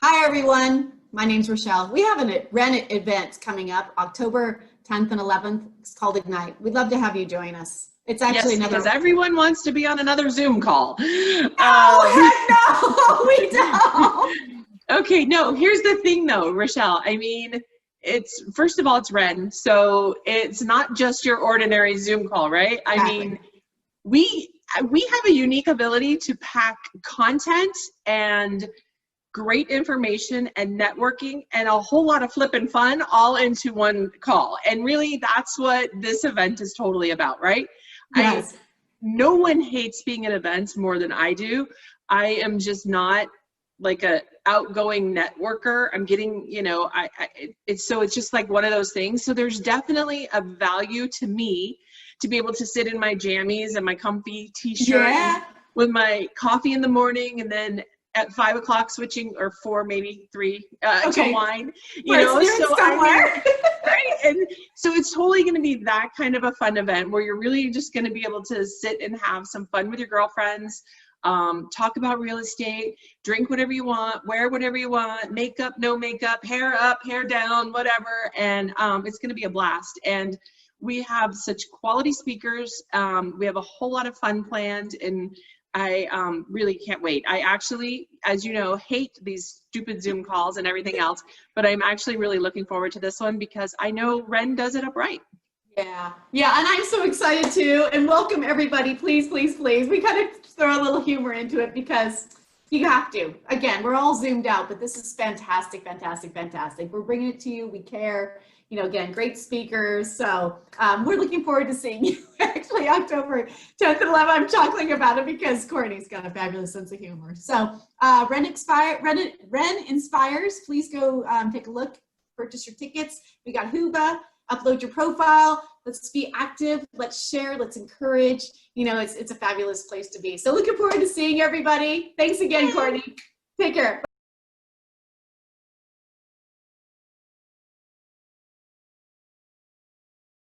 Hi everyone, my name's Rochelle. We have an WREN event coming up October 10th and 11th. It's called Ignite. We'd love to have you join us. It's actually Yes, because everyone wants to be on another Zoom call. Heck no, we don't. Okay, no, here's the thing though, Rochelle. I mean, it's first of all, it's WREN, so it's not just your ordinary Zoom call, right? Exactly. I mean, we have a unique ability to pack content and great information and networking and a whole lot of flippin' fun all into one call. And really, that's what this event is totally about, right? Yes. No one hates being at events more than I do. I am just not like a outgoing networker. I'm getting, it's just like one of those things. So there's definitely a value to me to be able to sit in my jammies and my comfy t-shirt with my coffee in the morning, and then at 5 o'clock switching, or 4, maybe 3, to wine, so right? And so it's totally going to be that kind of a fun event where you're really just going to be able to sit and have some fun with your girlfriends, talk about real estate, drink whatever you want, wear whatever you want, makeup, no makeup, hair up, hair down, whatever. And it's going to be a blast. And we have such quality speakers. We have a whole lot of fun planned, and I really can't wait. I actually, as you know, hate these stupid Zoom calls and everything else, but I'm actually really looking forward to this one because I know WREN does it up right. Yeah, and I'm so excited too. And welcome everybody, please, please, please. We kind of throw a little humor into it because you have to. Again, we're all zoomed out, but this is fantastic, fantastic, fantastic. We're bringing it to you. We care. Again, great speakers. So we're looking forward to seeing you actually October 10th and 11th. I'm chuckling about it because Cortney's got a fabulous sense of humor. So WREN Inspires, please go take a look, purchase your tickets. We got Huba, upload your profile. Let's be active. Let's share. Let's encourage. It's a fabulous place to be. So looking forward to seeing everybody. Thanks again, Cortney. Take care.